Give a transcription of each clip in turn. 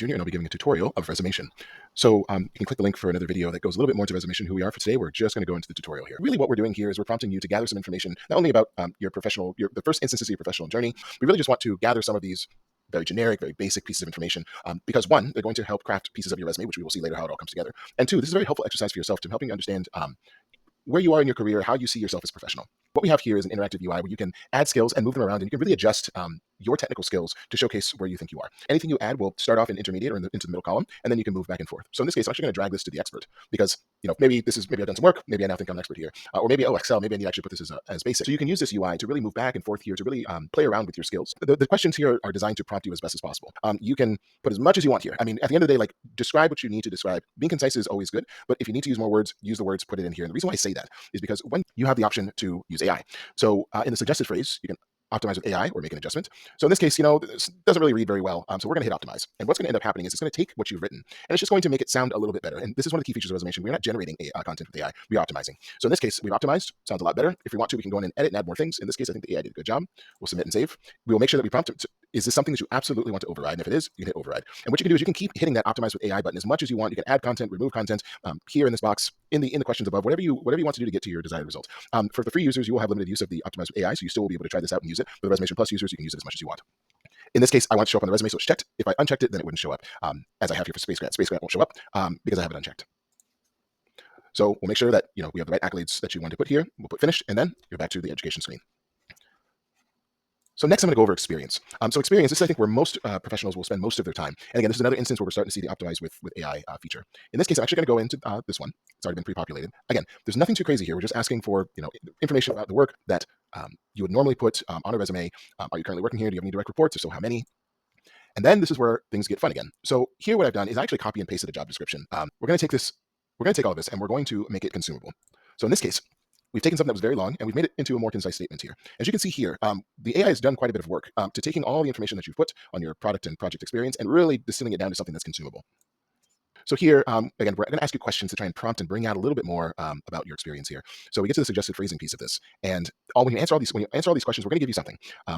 Junior, and I'll be giving a tutorial of Resumation. So you can click the link for another video that goes a little bit more into Resumation, who we are. For today, we're just going to go into the tutorial here. Really what we're doing here is we're prompting you to gather some information, not only about the first instances of your professional journey. We really just want to gather some of these very generic, very basic pieces of information because one, they're going to help craft pieces of your resume, which we will see later how it all comes together. And two, this is a very helpful exercise for yourself to helping you understand where you are in your career, how you see yourself as a professional. What we have here is an interactive UI where you can add skills and move them around, and you can really adjust your technical skills to showcase where you think you are. Anything you add will start off in intermediate or into the middle column, and then you can move back and forth. So in this case, I'm actually going to drag this to the expert because maybe I've done some work, maybe I now think I'm an expert here, or maybe Excel, maybe I need to actually put this as basic. So you can use this UI to really move back and forth here to really play around with your skills. The questions here are designed to prompt you as best as possible. You can put as much as you want here. I mean, at the end of the day, like describe what you need to describe. Being concise is always good, but if you need to use more words, use the words, put it in here. And the reason why I say that is because when you have the option to use AI. So in the suggested phrase, you can optimize with AI or make an adjustment. So in this case, this doesn't really read very well. So we're going to hit optimize. And what's going to end up happening is it's going to take what you've written and it's just going to make it sound a little bit better. And this is one of the key features of Resumation. We're not generating content with AI. We're optimizing. So in this case, we've optimized. Sounds a lot better. If we want to, we can go in and edit and add more things. In this case, I think the AI did a good job. We'll submit and save. We will make sure that we prompt it. Is this something that you absolutely want to override? And if it is, you can hit override. And what you can do is you can keep hitting that optimize with AI button as much as you want. You can add content, remove content here in this box, in the questions above, whatever you want to do to get to your desired result. For the free users, you will have limited use of the optimize with AI, so you still will be able to try this out and use it. For the Resumation Plus users, you can use it as much as you want. In this case, I want to show up on the resume, so it's checked. If I unchecked it, then it wouldn't show up. As I have here for Space Grant. Space Grant won't show up because I have it unchecked. So we'll make sure that we have the right accolades that you want to put here. We'll put finish, and then you're back to the education screen. So next I'm going to go over experience. So experience, this is I think where most professionals will spend most of their time. And again, this is another instance where we're starting to see the optimize with AI feature. In this case, I'm actually going to go into this one. It's already been pre-populated. Again, there's nothing too crazy here. We're just asking for information about the work that you would normally put on a resume. Are you currently working here? Do you have any direct reports? If so, how many? And then this is where things get fun again. So here what I've done is I actually copy and pasted the job description. We're going to take all of this and we're going to make it consumable. So in this case, we've taken something that was very long and we've made it into a more concise statement here. As you can see here, the AI has done quite a bit of work to taking all the information that you've put on your product and project experience and really distilling it down to something that's consumable. So here, again, we're going to ask you questions to try and prompt and bring out a little bit more about your experience here. So we get to the suggested phrasing piece of this. And when you answer all these questions, we're going to give you something.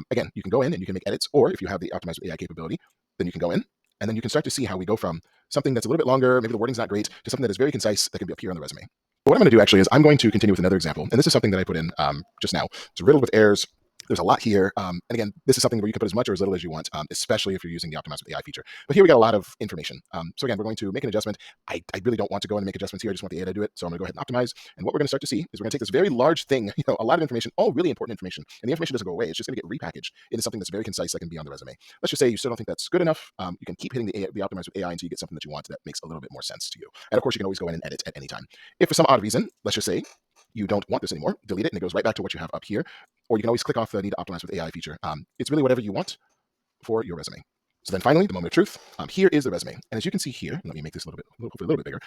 Again, you can go in and you can make edits, or if you have the optimized with AI capability, then you can go in and then you can start to see how we go from something that's a little bit longer, maybe the wording's not great, to something that is very concise that can appear on the resume. What I'm going to do actually is I'm going to continue with another example. And this is something that I put in just now. It's riddled with errors. There's a lot here. And again, this is something where you can put as much or as little as you want, especially if you're using the Optimize with AI feature. But here we got a lot of information. So again, we're going to make an adjustment. I really don't want to go in and make adjustments here. I just want the AI to do it. So I'm going to go ahead and optimize. And what we're going to start to see is we're going to take this very large thing, a lot of information, all really important information. And the information doesn't go away. It's just going to get repackaged into something that's very concise that can be on the resume. Let's just say you still don't think that's good enough. You can keep hitting the Optimize with AI until you get something that you want that makes a little bit more sense to you. And of course, you can always go in and edit at any time. If for some odd reason, let's just say you don't want this anymore, delete it, and it goes right back to what you have up here. Or you can always click off the need to optimize with AI feature. It's really whatever you want for your resume. So then finally, the moment of truth. Here is the resume. And as you can see here, let me make this hopefully a little bit bigger.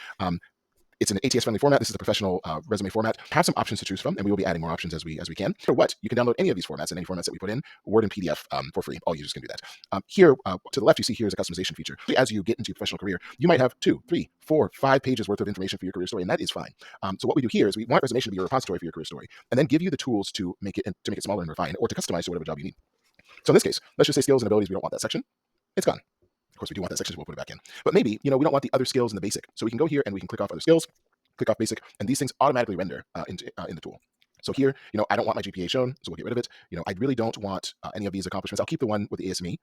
It's an ATS-friendly format. This is the professional resume format. Have some options to choose from, and we will be adding more options as we can. For what? You can download any of these formats and any formats that we put in, Word and PDF for free. All users can do that. Here, to the left, you see here is a customization feature. As you get into your professional career, you might have 2, 3, 4, 5 pages worth of information for your career story, and that is fine. So what we do here is we want Resumation to be a repository for your career story, and then give you the tools to make it smaller and refine, or to customize to whatever job you need. So in this case, let's just say skills and abilities. We don't want that section. It's gone. Of course, we do want that section, so we'll put it back in. But maybe we don't want the other skills in the basic. So we can go here and we can click off other skills. Click off basic, and these things automatically render in the tool. So here, I don't want my GPA shown, so we'll get rid of it. I really don't want any of these accomplishments. I'll keep the one with the ASME.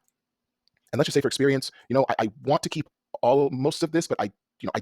And let's just say for experience, I want to keep most of this, but I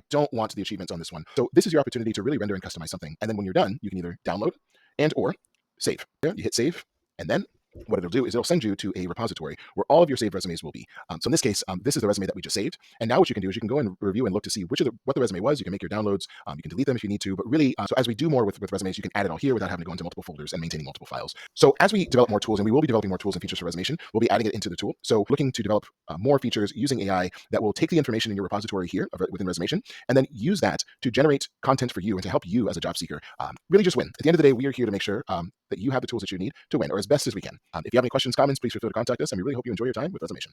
don't want the achievements on this one. So this is your opportunity to really render and customize something. And then when you're done, you can either download and or save. There, you hit save, and then what it'll do is it'll send you to a repository where all of your saved resumes will be. So in this case, this is the resume that we just saved. And now what you can do is you can go and review and look to see what the resume was. You can make your downloads. You can delete them if you need to. But really, so as we do more with resumes, you can add it all here without having to go into multiple folders and maintaining multiple files. So as we develop more tools, and we will be developing more tools and features for Resumation, we'll be adding it into the tool. So looking to develop more features using AI that will take the information in your repository here within Resumation and then use that to generate content for you and to help you as a job seeker really just win. At the end of the day, we are here to make sure that you have the tools that you need to win, or as best as we can. If you have any questions, comments, please feel free to contact us, and we really hope you enjoy your time with Resumation.